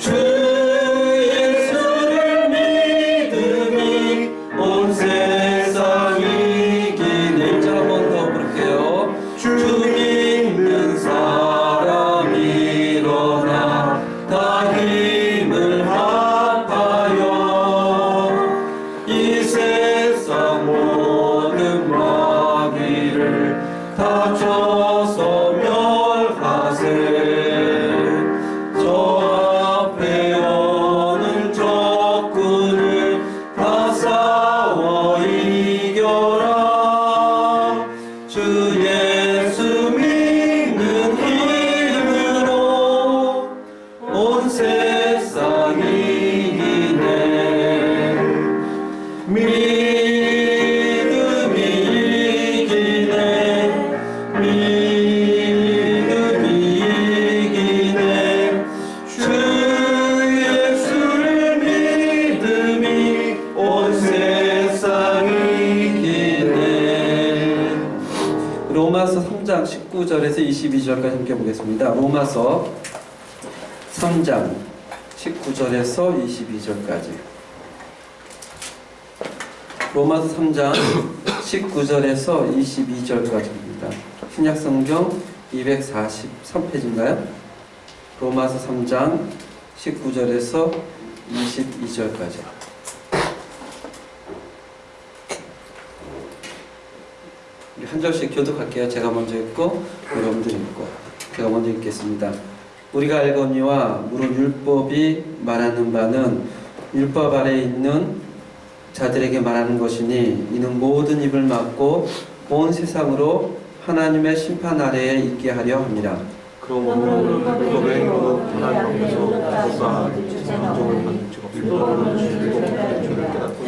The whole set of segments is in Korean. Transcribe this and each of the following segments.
주 예수를 믿음이 온 세상이 이기네. 자, 한 번 더 부를게요. 주 믿는 사람 일어나 다 힘을 합하여 이 세상 모든 마귀를 다 쳐서 멸하세. 저 앞에 오는 적군을 다 싸워 이겨라. 주 예수 믿는 힘으로 온 세상이 이기네. 믿음이 이기네. 믿음이 이기네. 주 예수를 믿음이 온 세상이 이기네. 로마서 3장 19절에서 22절까지 함께 보겠습니다. 로마서 3장 19절에서 22절까지. 로마서 3장 19절에서 22절까지입니다. 신약성경 243페이지인가요? 로마서 3장 19절에서 22절까지. 우리 한 절씩 교독할게요. 제가 먼저 읽고 여러분들이 읽고. 제가 먼저 읽겠습니다. 우리가 알거니와 무릇 율법이 말하는 바는 율법 아래에 있는 자들에게 말하는 것이니 이는 모든 입을 막고 온 세상으로 하나님의 심판 아래에 있게 하려 함이라. 그러므로 율법의 행위로 하나님 앞에서 율법으로 죄를 깨닫고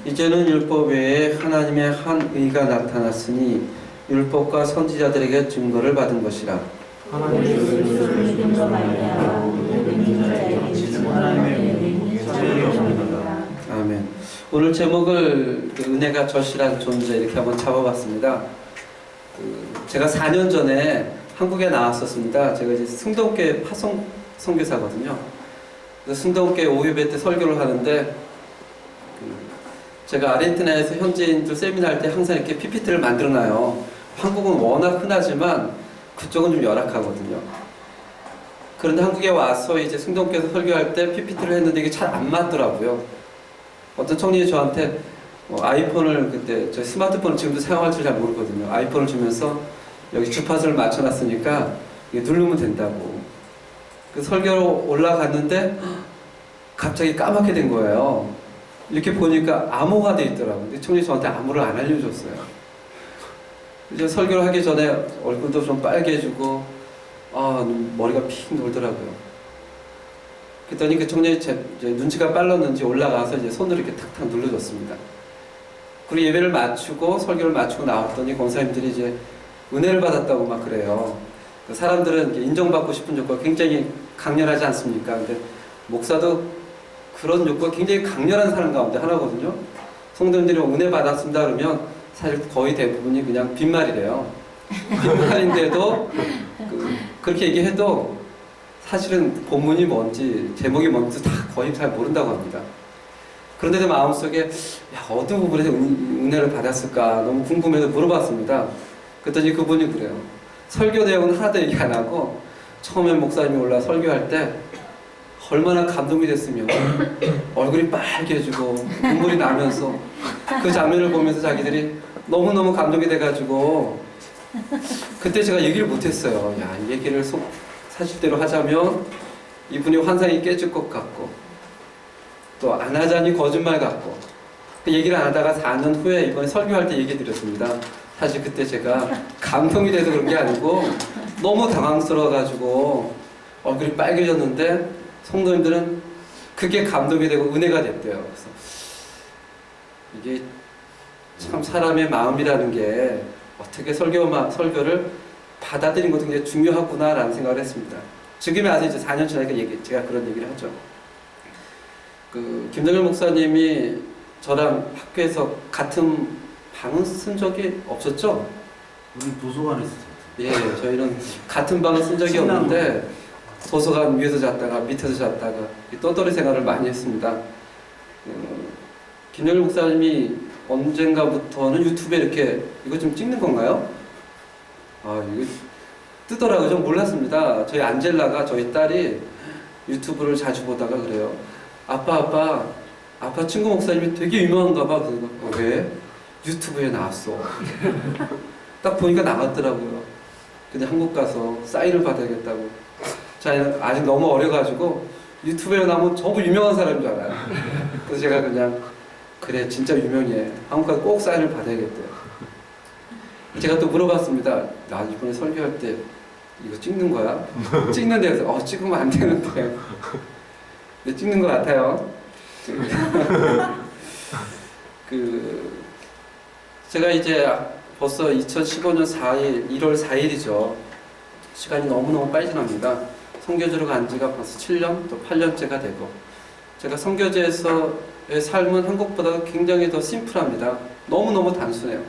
이제는 율법 외에 하나님의 한 의가 나타났으니 율법과 선지자들에게 증거를 받은 것이라. 하나님의 의를 믿음으로 말미암아 믿는 자에게 지금 하나님의 의를 사실이 없습니다. 아멘. 오늘 제목을 은혜가 절실한 존재 이렇게 한번 잡아봤습니다. 제가 4년 전에 한국에 나왔었습니다. 제가 이제 승동교회 파송 선교사거든요. 승동교회 오유배 때 설교를 하는데 제가 아르헨티나에서 현지인들 세미나 할 때 항상 이렇게 PPT를 만들어놔요. 한국은 워낙 흔하지만 그쪽은 좀 열악하거든요. 그런데 한국에 와서 이제 승동교회에서 설교할 때 PPT를 했는데 이게 잘 안 맞더라고요. 어떤 청년이 저한테 아이폰을 그때 저 스마트폰을 지금도 사용할 줄 잘 모르거든요. 아이폰을 주면서 여기 주파수를 맞춰놨으니까 이게 누르면 된다고. 그 설교로 올라갔는데 갑자기 까맣게 된 거예요. 이렇게 보니까 암호가 돼 있더라고요. 근데 청년이 저한테 암호를 안 알려줬어요. 이제 설교를 하기 전에 얼굴도 좀 빨개지고 머리가 픽 돌더라고요. 그랬더니 그 청년이 이제 눈치가 빨랐는지 올라가서 이제 손으로 이렇게 탁탁 눌러줬습니다. 그리고 예배를 마치고 설교를 마치고 나왔더니 권사님들이 이제 은혜를 받았다고 막 그래요. 사람들은 인정받고 싶은 욕구가 굉장히 강렬하지 않습니까? 근데 목사도 그런 욕구가 굉장히 강렬한 사람 가운데 하나거든요. 성도님들이 은혜 받았습니다 그러면 사실 거의 대부분이 그냥 빈말이래요. 빈말인데도 그렇게 얘기해도 사실은 본문이 뭔지 제목이 뭔지 다 거의 잘 모른다고 합니다. 그런데 제 마음속에 어떤 부분에서 은혜를 받았을까 너무 궁금해서 물어봤습니다. 그랬더니 그분이 그래요. 설교 내용은 하나도 얘기 안 하고 처음에 목사님이 올라 설교할 때 얼마나 감동이 됐으면 얼굴이 빨개지고 눈물이 나면서 그 장면을 보면서 자기들이 너무너무 감동이 돼가지고 그때 제가 얘기를 못했어요. 이 얘기를 사실대로 하자면 이분이 환상이 깨질 것 같고 또 안 하자니 거짓말 같고 그 얘기를 안 하다가 4년 후에 이번에 설교할 때 얘기 드렸습니다. 사실 그때 제가 감동이 돼서 그런 게 아니고 너무 당황스러워가지고 얼굴이 빨개졌는데 성도님들은 그게 감동이 되고 은혜가 됐대요. 그래서 이게 참 사람의 마음이라는 게 어떻게 설교를 받아들이는 것도 굉장히 중요하구나라는 생각을 했습니다. 지금이 아직 이제 4년 지나니까 제가 그런 얘기를 하죠. 김정일 목사님이 저랑 학교에서 같은 방은 쓴 적이 없었죠? 우리 도서관에 있었어요. 예, 저희는 같은 방을 쓴 적이 없는데 도서관 위에서 잤다가 밑에서 잤다가 이 떠돌이 생활을 많이 했습니다. 김영일 목사님이 언젠가부터는 유튜브에 이렇게 이거 좀 찍는 건가요? 아, 이거 뜨더라고요. 좀 몰랐습니다. 저희 안젤라가 저희 딸이 유튜브를 자주 보다가 그래요. 아빠 친구 목사님이 되게 유명한가 봐. 그래서 왜? 유튜브에 나왔어. 딱 보니까 나갔더라고요. 근데 한국 가서 사인을 받아야겠다고. 자기는 아직 너무 어려가지고 유튜브에 나오면 저도 유명한 사람인 줄 알아요. 그래서 제가 그냥 그래 진짜 유명해. 한국 가서 꼭 사인을 받아야겠대요. 제가 또 물어봤습니다. 나 이번에 설교할 때 이거 찍는 거야? 찍는데 그래서 찍으면 안 되는데. 근데 찍는 것 같아요. 제가 이제 벌써 2015년 1월 4일이죠. 시간이 너무너무 빨리 지납니다. 선교지로 간 지가 벌써 7년, 또 8년째가 되고 제가 선교지에서의 삶은 한국보다 굉장히 더 심플합니다. 너무너무 단순해요.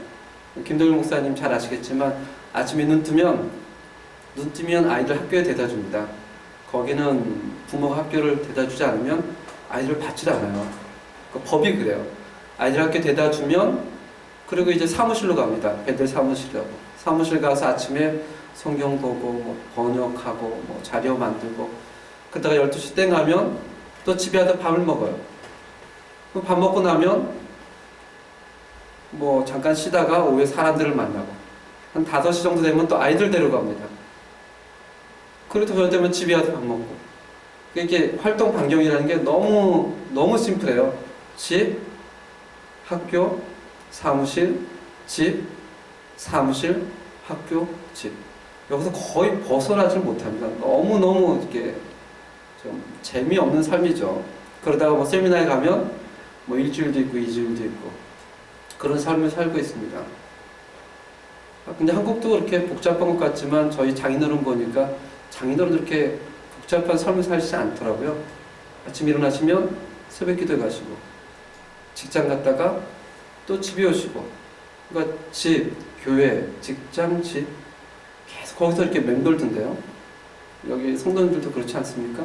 김동일 목사님 잘 아시겠지만 아침에 눈 뜨면 아이들 학교에 데려다 줍니다. 거기는 부모가 학교를 데려다 주지 않으면 아이들을 받질 않아요. 그 법이 그래요. 아이들 학교 데려다 주면 그리고 이제 사무실로 갑니다. 배들 사무실이라고. 사무실 가서 아침에 성경 보고 뭐 번역하고 뭐 자료 만들고 그러다가 12시 땡 하면 또 집에 와서 밥을 먹어요. 밥 먹고 나면 뭐 잠깐 쉬다가 오후에 사람들을 만나고 한 5시 정도 되면 또 아이들 데려갑니다. 그리고 저녁 되면 집에 와서 밥 먹고 이게 활동 반경이라는 게 너무 심플해요. 집, 학교, 사무실, 집, 사무실, 학교, 집. 여기서 거의 벗어나질 못합니다. 너무너무 이렇게 좀 재미없는 삶이죠. 그러다가 뭐 세미나에 가면 뭐 일주일도 있고 2주일도 있고 그런 삶을 살고 있습니다. 근데 한국도 그렇게 복잡한 것 같지만 저희 장인어른 보니까 장인어른 그렇게 복잡한 삶을 살지 않더라고요. 아침 일어나시면 새벽 기도에 가시고 직장 갔다가 또 집에 오시고 그러니까 집, 교회, 직장, 집 계속 거기서 이렇게 맴돌던데요. 여기 성도님들도 그렇지 않습니까?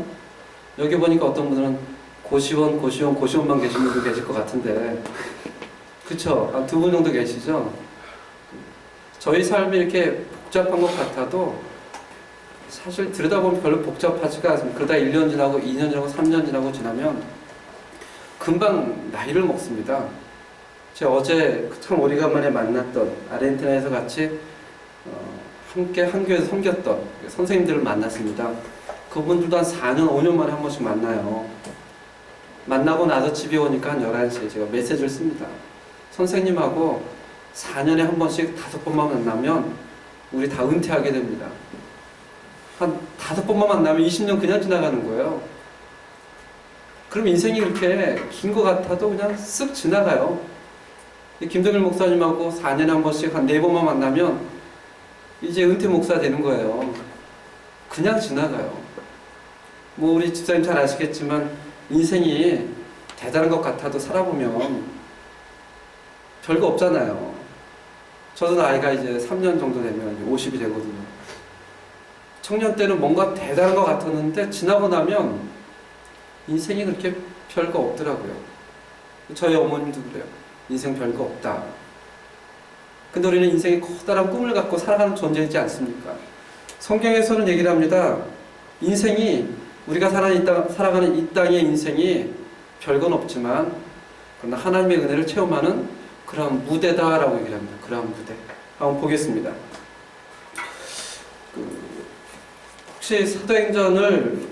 여기 보니까 어떤 분들은 고시원만 계신 분도 계실 것 같은데 그쵸? 한 2분 정도 계시죠? 저희 삶이 이렇게 복잡한 것 같아도 사실 들여다보면 별로 복잡하지가 않습니다. 그러다 1년 지나고 2년 지나고 3년 지나고 지나면 금방 나이를 먹습니다. 제가 어제 참 오래간만에 만났던 아르헨티나에서 같이 함께 한 교회에서 섬겼던 선생님들을 만났습니다. 그분들도 한 4년, 5년 만에 한 번씩 만나요. 만나고 나서 집에 오니까 한 11시에 제가 메시지를 씁니다. 선생님하고 4년에 한 번씩 5번만 만나면 우리 다 은퇴하게 됩니다. 한 5번만 만나면 20년 그냥 지나가는 거예요. 그럼 인생이 이렇게 긴 것 같아도 그냥 쓱 지나가요. 김동일 목사님하고 4년에 한 번씩 한 4번만 만나면 이제 은퇴 목사 되는 거예요. 그냥 지나가요. 뭐 우리 집사님 잘 아시겠지만 인생이 대단한 것 같아도 살아보면 별거 없잖아요. 저도 나이가 이제 3년 정도 되면 50이 되거든요. 청년 때는 뭔가 대단한 것 같았는데 지나고 나면 인생이 그렇게 별거 없더라고요. 저희 어머님도 그래요. 인생 별거 없다. 근데 우리는 인생에 커다란 꿈을 갖고 살아가는 존재이지 않습니까? 성경에서는 얘기를 합니다. 인생이 우리가 살아가는 이 땅의 인생이 별건 없지만 그러나 하나님의 은혜를 체험하는 그런 무대다라고 얘기를 합니다. 그런 무대. 한번 보겠습니다. 혹시 사도행전을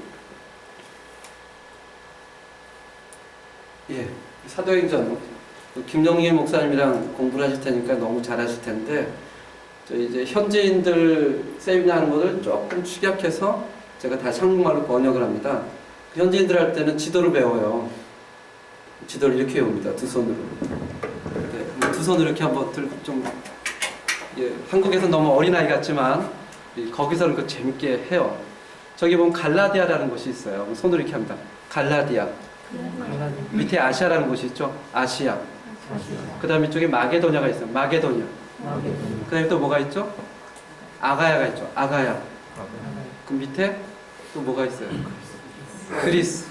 사도행전 김영일 목사님이랑 공부를 하실 테니까 너무 잘 하실 텐데 이제 현지인들 세미나 하는 것을 조금 축약해서 제가 다시 한국말로 번역을 합니다. 현지인들 할 때는 지도를 배워요. 지도를 이렇게 외웁니다. 두 손으로. 네, 두 손으로 이렇게 한번 들고 좀 한국에서 너무 어린아이 같지만 거기서는 그 재밌게 해요. 저기 보면 갈라디아라는 곳이 있어요. 손으로 이렇게 합니다. 갈라디아. 밑에 아시아라는 곳이 있죠. 아시아. 그 다음에 이쪽에 마게도냐가 있어요. 마게도냐. 그 다음에 또 뭐가 있죠? 아가야가 있죠. 아가야. 그 밑에 또 뭐가 있어요? 그리스.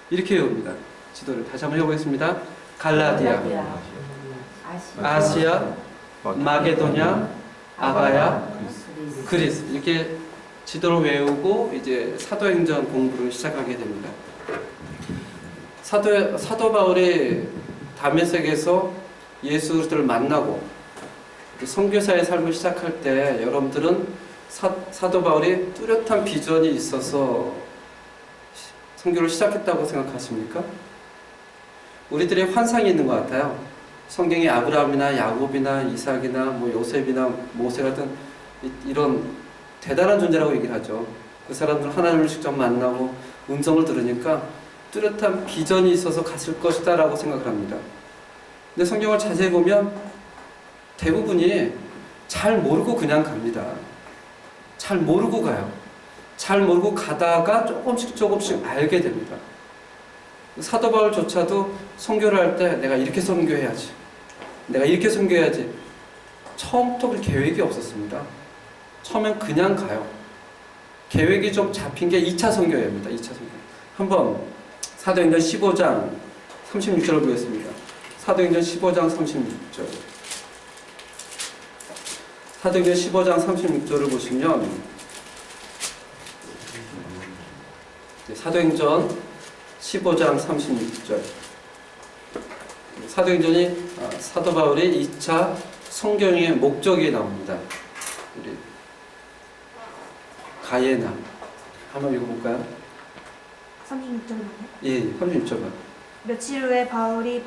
이렇게 외웁니다. 지도를 다시 한번 해보겠습니다. 갈라디아, 아시아, 마게도냐, 아가야, 그리스. 이렇게 지도를 외우고 이제 사도행전 공부를 시작하게 됩니다. 사도 바울이 다메섹에서 예수 그리스도를 만나고 선교사의 삶을 시작할 때 여러분들은 사도 바울이 뚜렷한 비전이 있어서 선교를 시작했다고 생각하십니까? 우리들의 환상이 있는 것 같아요. 성경에 아브라함이나 야곱이나 이삭이나 뭐 요셉이나 모세 같은 이런 대단한 존재라고 얘기를 하죠. 그 사람들 하나님을 직접 만나고 음성을 들으니까 뚜렷한 비전이 있어서 갔을 것이다 라고 생각을 합니다. 근데 성경을 자세히 보면 대부분이 잘 모르고 그냥 갑니다. 잘 모르고 가요. 잘 모르고 가다가 조금씩 알게 됩니다. 사도 바울조차도 선교를 할 때 내가 이렇게 선교해야지, 내가 이렇게 선교해야지, 처음부터 그 계획이 없었습니다. 처음엔 그냥 가요. 계획이 좀 잡힌 게 2차 선교입니다. 2차 선교. 한번 사도행전 15장 36절을 보겠습니다. 사도행전 15장 36절. 사도행전 15장 36절을 보시면 사도행전 15장 36절. 사도행전이 사도 바울의 2차 성경의 목적이 나옵니다. 우리 가예나 한번 읽어볼까요? 36절만요? 예, 36절만. 며칠 후에 바울이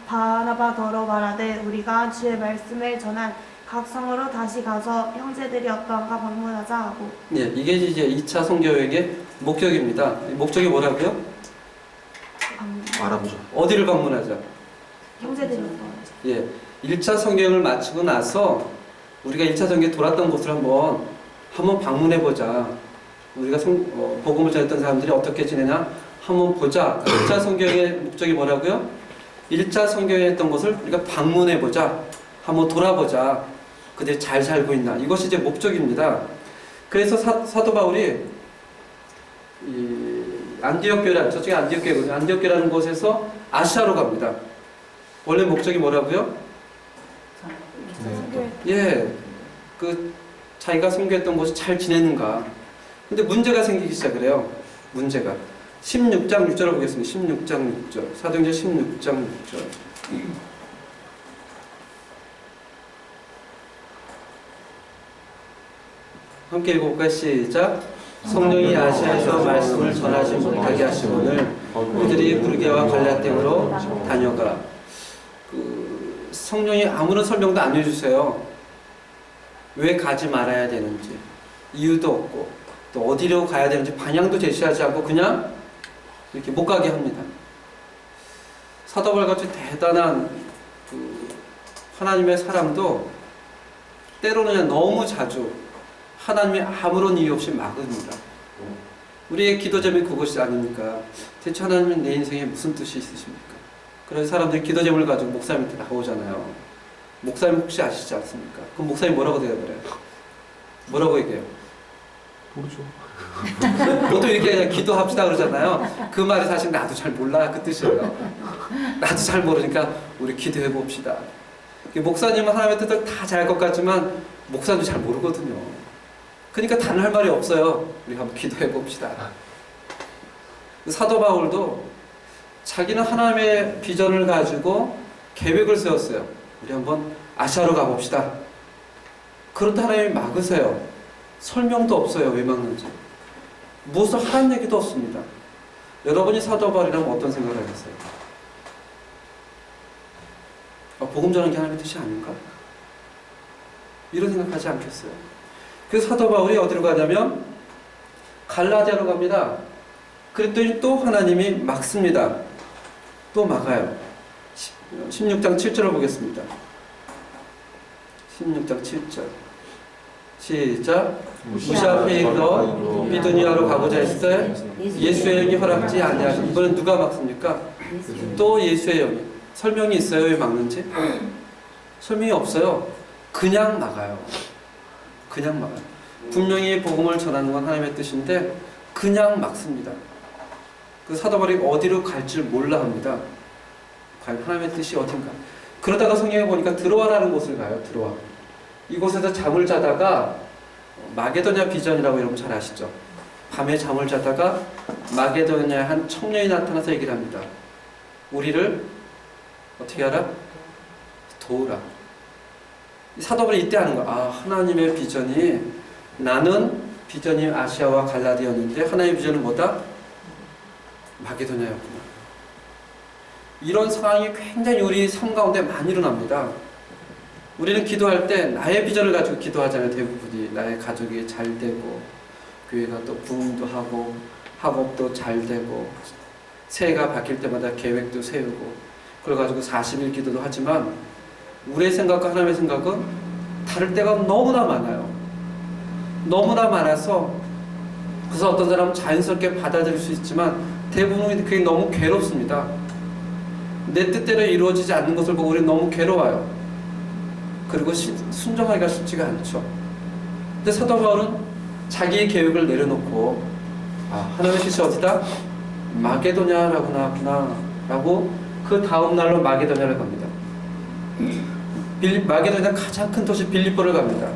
바나바더러 말하되 우리가 주의 말씀을 전한 각 성으로 다시 가서 형제들이 어떠한가 방문하자 하고. 예, 이게 이제 2차 선교여행의 목적입니다. 목적이 뭐라고요? 알아보자. 어디를 방문하자? 형제들이 어떠한가. 예, 1차 성경을 마치고 나서 우리가 1차 성경에 돌았던 곳을 한번 방문해보자. 우리가 복음을 전했던 사람들이 어떻게 지내나 한번 보자. 1차 성경의 목적이 뭐라고요? 1차 성경에 했던 곳을 우리가 방문해보자. 한번 돌아보자. 그들이 잘 살고 있나. 이것이 이제 목적입니다. 그래서 사도 바울이 이 안디옥 교회, 저쪽에 안디옥 교회거든요. 안디옥 교회라는 곳에서 아시아로 갑니다. 원래 목적이 뭐라고요? 예, 자기가 선교했던 곳이 잘 지내는가. 근데 문제가 생기기 시작을 해요. 문제가. 16장 6절을 보겠습니다. 16장 6절. 사도행전 16장 6절. 함께 읽어볼까요? 시작. 성령이 아시아에서 말씀을 전하지 못하게 하시거늘 그들이 부르게와 갈라디아로 다녀가. 성령이 아무런 설명도 안 해주세요. 왜 가지 말아야 되는지 이유도 없고 또 어디로 가야 되는지 방향도 제시하지 않고 그냥 이렇게 못 가게 합니다. 사도 바울같이 대단한 하나님의 사람도 때로는 그냥 너무 자주 하나님이 아무런 이유 없이 막습니다. 우리의 기도 제목이 그것이 아닙니까? 대체 하나님은 내 인생에 무슨 뜻이 있으십니까? 그래서 사람들이 기도 제목을 가지고 목사님한테 나오잖아요. 목사님 혹시 아시지 않습니까? 그럼 목사님 뭐라고 대답을 해요? 뭐라고 얘기해요? 모르죠. 보통 이렇게 그냥 기도합시다 그러잖아요. 그 말이 사실 나도 잘 몰라 그 뜻이에요. 나도 잘 모르니까 우리 기도해 봅시다. 목사님은 하나님의 뜻을 다 잘 알 것 같지만 목사님도 잘 모르거든요. 그러니까 단 할 말이 없어요. 우리 한번 기도해 봅시다. 사도 바울도 자기는 하나님의 비전을 가지고 계획을 세웠어요. 우리 한번 아시아로 가봅시다. 그런데 하나님이 막으세요. 설명도 없어요. 왜 막는지. 무엇을 하라는 얘기도 없습니다. 여러분이 사도 바울이라면 어떤 생각을 하겠어요? 복음 전하는 게 하나님의 뜻이 아닌가? 이런 생각하지 않겠어요? 그래서 사도 바울이 어디로 가냐면 갈라디아로 갑니다. 그랬더니 또 하나님이 막습니다. 또 막아요. 16장 7절을 보겠습니다. 16장 7절 시작. 무시아 페이로 비두니아로 가고자 했을 때 예수의 영이 허락지 아니하시. 이번엔 누가 막습니까? 또 예수의 영이. 설명이 있어요? 왜 막는지? 설명이 없어요. 그냥 막아요. 그냥 막아요. 분명히 복음을 전하는 건 하나님의 뜻인데 그냥 막습니다. 그 사도 바울이 어디로 갈지 몰라 합니다. 과연 하나님의 뜻이 어딘가. 그러다가 성경에 보니까 드로아라는 곳을 가요. 드로아. 이곳에서 잠을 자다가 마게도냐 비전이라고 여러분 잘 아시죠? 밤에 잠을 자다가 마게도냐에 한 청년이 나타나서 얘기를 합니다. 우리를 어떻게 하라? 도우라. 사도 바울이 이때 하는 거야. 아, 하나님의 비전이, 나는 비전이 아시아와 갈라디아였는데 하나님의 비전은 뭐다? 마게도냐였구나. 이런 상황이 굉장히 우리 삶 가운데 많이 일어납니다. 우리는 기도할 때 나의 비전을 가지고 기도하잖아요. 대부분이 나의 가족이 잘 되고, 교회가 또 부흥도 하고, 학업도 잘 되고, 새해가 바뀔 때마다 계획도 세우고, 그걸 가지고 40일 기도도 하지만 우리의 생각과 하나님의 생각은 다를 때가 너무나 많아요. 너무나 많아서, 그래서 어떤 사람은 자연스럽게 받아들일 수 있지만 대부분은 그게 너무 괴롭습니다. 내 뜻대로 이루어지지 않는 것을 보고 우리는 너무 괴로워요. 그리고 순종하기가 쉽지가 않죠. 근데 사도 바울은 자기의 계획을 내려놓고, 아, 하나님의 뜻이 어디다? 마게도냐라고 나왔구나 라고 그 다음 날로 마게도냐를 갑니다. 마게도냐 가장 큰 도시 빌립보를 갑니다.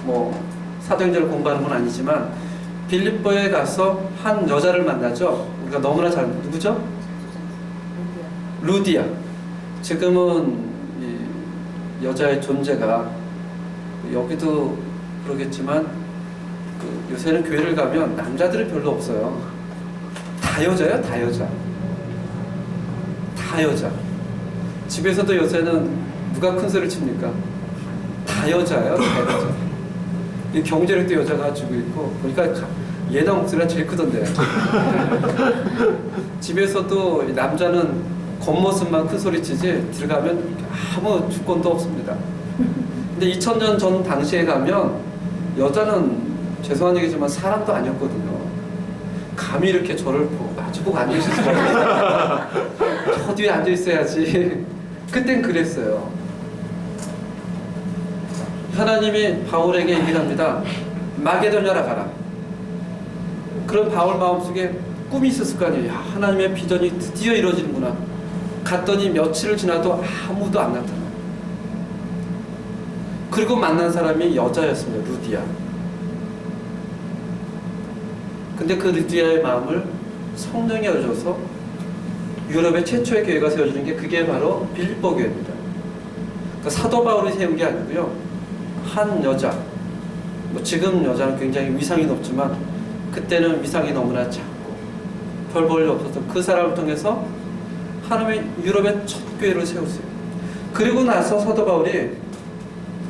뭐 사도행전을 공부하는 건 아니지만 빌립보에 가서 한 여자를 만나죠. 우리가 너무나 잘, 누구죠? 루디아. 지금은 이 여자의 존재가, 여기도 그러겠지만 그 요새는 교회를 가면 남자들은 별로 없어요. 다 여자예요. 다 여자. 다 여자. 집에서도 요새는 누가 큰 소리를 칩니까? 다 여자예요. 다 여자. 이 경제력도 여자가 가지고 있고, 보니까 얘나 목소리가 제일 크던데. 집에서도 남자는 겉모습만 큰 소리 치지 들어가면 아무 주권도 없습니다. 근데 2000년 전 당시에 가면 여자는, 죄송한 얘기지만 사람도 아니었거든요. 감히 이렇게 저를 마주보고 앉아있을 수가 없어요. 저 뒤에 앉아있어야지. 그땐 그랬어요. 하나님이 바울에게 얘기를 합니다. 마게도냐라 가라. 그런 바울 마음속에 꿈이 있었을 거 아니에요. 야, 하나님의 비전이 드디어 이루어지는구나. 갔더니 며칠을 지나도 아무도 안 나타나요. 그리고 만난 사람이 여자였습니다. 루디아. 근데 그 루디아의 마음을 성령이 열어줘서 유럽의 최초의 교회가 세워지는 게, 그게 바로 빌립보 교회입니다. 그러니까 사도 바울이 세운 게 아니고요. 한 여자, 뭐 지금 여자는 굉장히 위상이 높지만 그때는 위상이 너무나 작고 별 볼일 없어서 그 사람을 통해서 하나님의 유럽의 첫 교회를 세웠어요. 그리고 나서 사도 바울이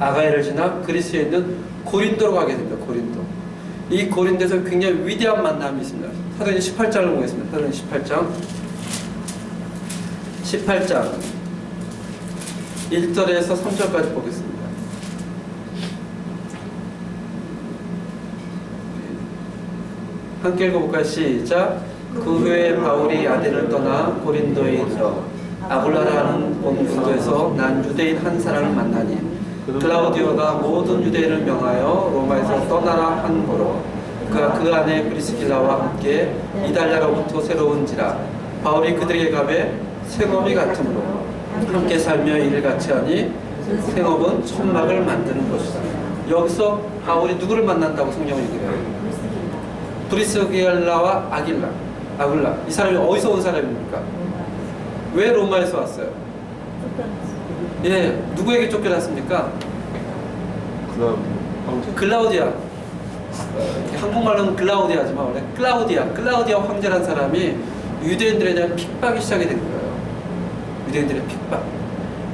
아가야를 지나 그리스에 있는 고린도로 가게 됩니다. 고린도. 이 고린도에서 굉장히 위대한 만남이 있습니다. 사도행전 18장을 보겠습니다. 사도행전 18장 1절에서 3절까지 보겠습니다. 함께 읽어볼까요? 시작. 그 후에 바울이 아덴을 떠나 고린도에 이르러 아굴라라는 본군도에서 난 유대인 한 사람을 만나니, 클라우디오가 모든 유대인을 명하여 로마에서 떠나라 한 거로 그가 그 안에 브리스길라와 함께 이달랴로부터 새로운지라. 바울이 그들에게 가매 생업이 같으므로 함께 살며 일을 같이 하니 생업은 천막을 만드는 것이다. 여기서 바울이 누구를 만난다고 성경을 얘기해요? 브리스길라와 아굴라. 이 사람이 어디서 온 사람입니까? 왜 로마에서 왔어요? 예, 누구에게 쫓겨났습니까? 글라우디아. 한국말로는 글라우디아지만 원래 클라우디아 황제라는 사람이 유대인들에 대한 핍박이 시작이 된 거예요. 유대인들의 핍박.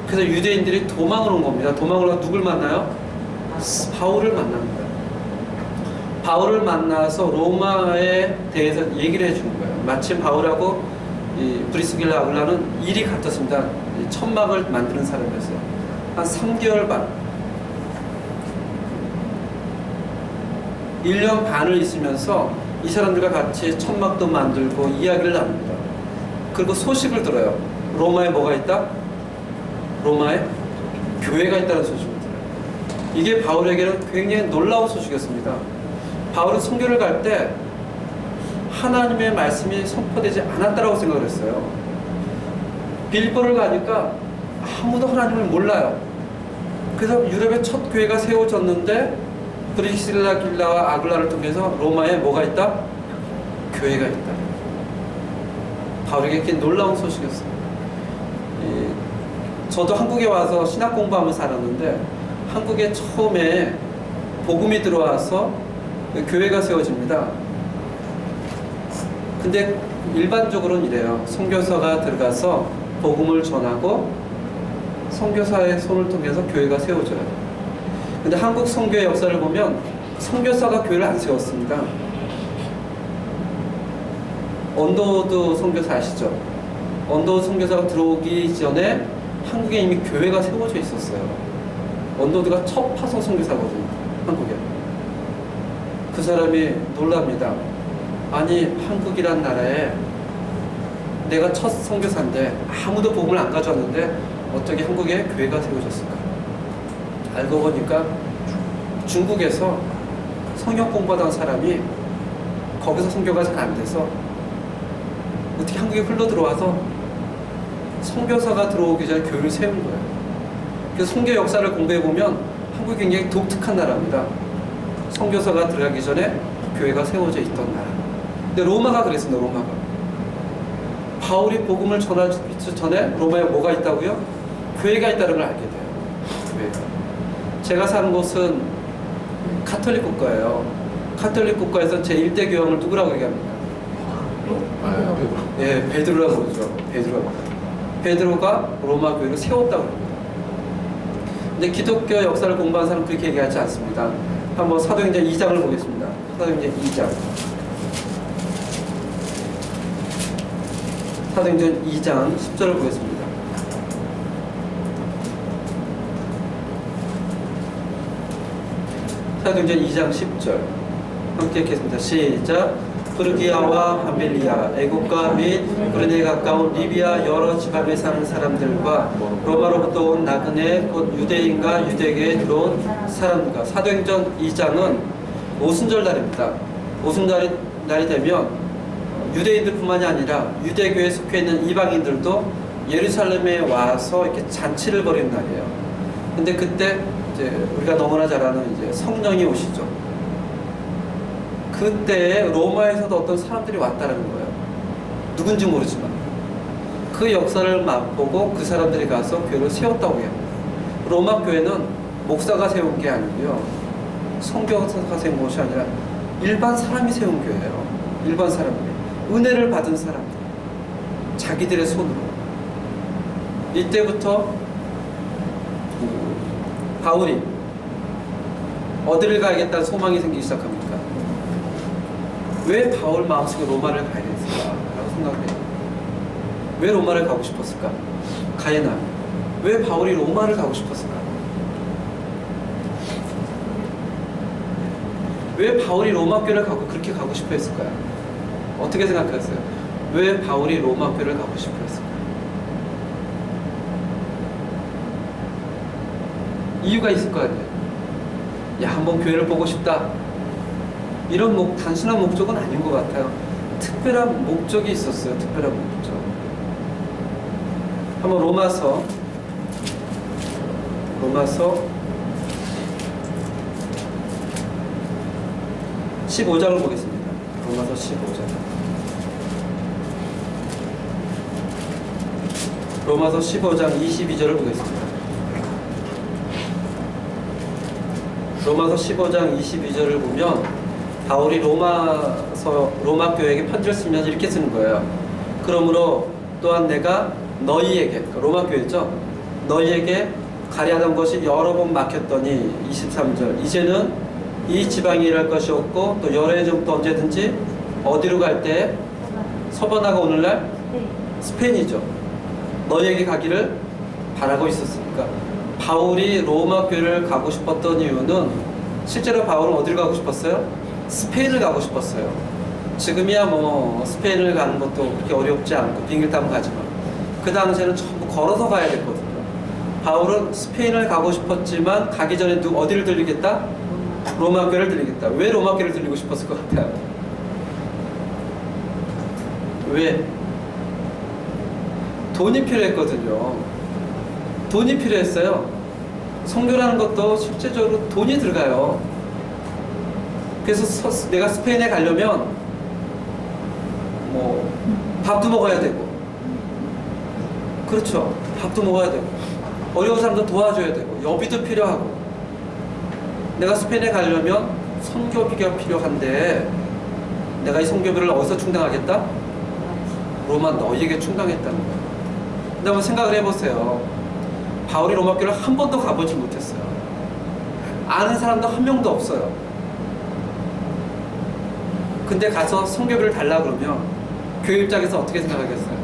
그래서 유대인들이 도망을 온 겁니다. 도망을 와서 누굴 만나요? 바울을 만납니다. 바울을 만나서 로마에 대해서 얘기를 해주는 거예요. 마침 바울하고 이 브리스길라 아굴라는 일이 같았습니다. 천막을 만드는 사람이었어요. 한 3개월 반, 1년 반을 있으면서 이 사람들과 같이 천막도 만들고 이야기를 나눕니다. 그리고 소식을 들어요. 로마에 뭐가 있다? 로마에 교회가 있다는 소식을 들어요. 이게 바울에게는 굉장히 놀라운 소식이었습니다. 바울은 선교를 갈 때 하나님의 말씀이 선포되지 않았다라고 생각을 했어요. 빌보를 가니까 아무도 하나님을 몰라요. 그래서 유럽의 첫 교회가 세워졌는데 브리실라 길라와 아글라를 통해서 로마에 뭐가 있다? 교회가 있다. 바울에게 놀라운 소식이었어요. 저도 한국에 와서 신학 공부하면서 살았는데 한국에 처음에 복음이 들어와서 교회가 세워집니다. 근데 일반적으로는 이래요. 선교사가 들어가서 복음을 전하고 선교사의 손을 통해서 교회가 세워져요. 근데 한국 선교의 역사를 보면 선교사가 교회를 안 세웠습니다. 언더우드 선교사 아시죠? 언더우드 선교사가 들어오기 전에 한국에 이미 교회가 세워져 있었어요. 언더우드가 첫 파송 선교사거든요. 한국에. 그 사람이 놀랍니다. 아니 한국이란 나라에 내가 첫 선교사인데 아무도 복음을 안 가져왔는데 어떻게 한국에 교회가 세워졌을까? 알고 보니까 중국에서 성경 공부하던 사람이 거기서 선교가 잘 안 돼서 어떻게 한국에 흘러 들어와서 선교사가 들어오기 전에 교회를 세운 거예요. 그래서 선교 역사를 공부해 보면 한국이 굉장히 독특한 나라입니다. 선교사가 들어가기 전에 교회가 세워져 있던 나라. 근데 로마가 그랬습니다. 로마가 바울이 복음을 전하기 전에 로마에 뭐가 있다고요? 교회가 있다는 걸 알게 돼요. 교회가. 제가 사는 곳은 카톨릭 국가예요. 카톨릭 국가에서 제1대 교황을 누구라고 얘기합니까? 예, 베드로라고 그러죠. 베드로가 로마 교회를 세웠다고 합니다. 근데 기독교 역사를 공부한 사람은 그렇게 얘기하지 않습니다. 한번 사도행전 2장을 보겠습니다. 사도행전 2장. 사도행전 2장 10절을 보겠습니다. 사도행전 2장 10절 함께 읽겠습니다. 시작. 프르기아와 밤빌리아, 애국과 및 그르네에 가까운 리비아 여러 지방에 사는 사람들과 로마로부터 온 나그네 곧 유대인과 유대계에 들어온 사람들과. 사도행전 2장은 오순절 날입니다. 오순절이 날이 되면 유대인들뿐만이 아니라 유대교에 속해 있는 이방인들도 예루살렘에 와서 이렇게 잔치를 벌이는 날이에요. 근데 그때 이제 우리가 너무나 잘 아는 이제 성령이 오시죠. 그때 로마에서도 어떤 사람들이 왔다는 거예요. 누군지 모르지만 그 역사를 맛보고 그 사람들이 가서 교회를 세웠다고 해요. 로마 교회는 목사가 세운 게 아니고요, 선교사가 세운 것이 아니라 일반 사람이 세운 교회예요. 일반 사람들이 은혜를 받은 사람들, 자기들의 손으로. 이때부터 바울이 어디를 가야겠다는 소망이 생기기 시작합니까? 왜 바울 마음속에 로마를 가야 됐을까? 라고 생각해요. 왜 로마를 가고 싶었을까? 가야나. 왜 바울이 로마를 가고 싶었을까? 왜 바울이 로마 교회를 가고 그렇게 가고 싶어 했을까요? 어떻게 생각하세요? 왜 바울이 로마 교회를 가고 싶어 했을까요? 이유가 있을 거 아니에요. 야, 한번 교회를 보고 싶다. 이런 단순한 목적은 아닌 것 같아요. 특별한 목적이 있었어요. 특별한 목적. 한번 로마서 15장을 보겠습니다. 로마서 15장. 로마서 15장 22절을 보겠습니다. 로마서 15장 22절을 보면 바울이 로마 교회에게 편지를 쓰면서 이렇게 쓰는 거예요. 그러므로 또한 내가 너희에게, 그러니까 로마 교회죠, 너희에게 가리하던 것이 여러 번 막혔더니 23절 이제는 이 지방에 일할 것이 없고 또 여러 해 전부터 언제든지 어디로 갈 때 서버나가 오늘날 스페인이죠. 너희에게 가기를 바라고 있었으니까. 바울이 로마 교회를 가고 싶었던 이유는 실제로 바울은 어디를 가고 싶었어요? 스페인을 가고 싶었어요. 지금이야 뭐 스페인을 가는 것도 그렇게 어렵지 않고 비행기 타고 가지만 그 당시에는 전부 걸어서 가야 됐거든요. 바울은 스페인을 가고 싶었지만 가기 전에 어디를 들리겠다? 로마 교회를 들리겠다. 왜 로마 교회를 들리고 싶었을 것 같아요? 왜? 돈이 필요했거든요. 돈이 필요했어요. 선교라는 것도 실제적으로 돈이 들어가요. 그래서 내가 스페인에 가려면 뭐 밥도 먹어야 되고, 그렇죠. 밥도 먹어야 되고, 어려운 사람도 도와줘야 되고, 여비도 필요하고. 내가 스페인에 가려면 선교비가 필요한데 내가 이 선교비를 어디서 충당하겠다? 로마 너희에게 충당했다는 거예요. 근데 한번 생각을 해보세요. 바울이 로마 교회를 한 번도 가보지 못했어요. 아는 사람도 한 명도 없어요. 근데 가서 선교비를 달라 그러면 교회 입장에서 어떻게 생각하겠어요?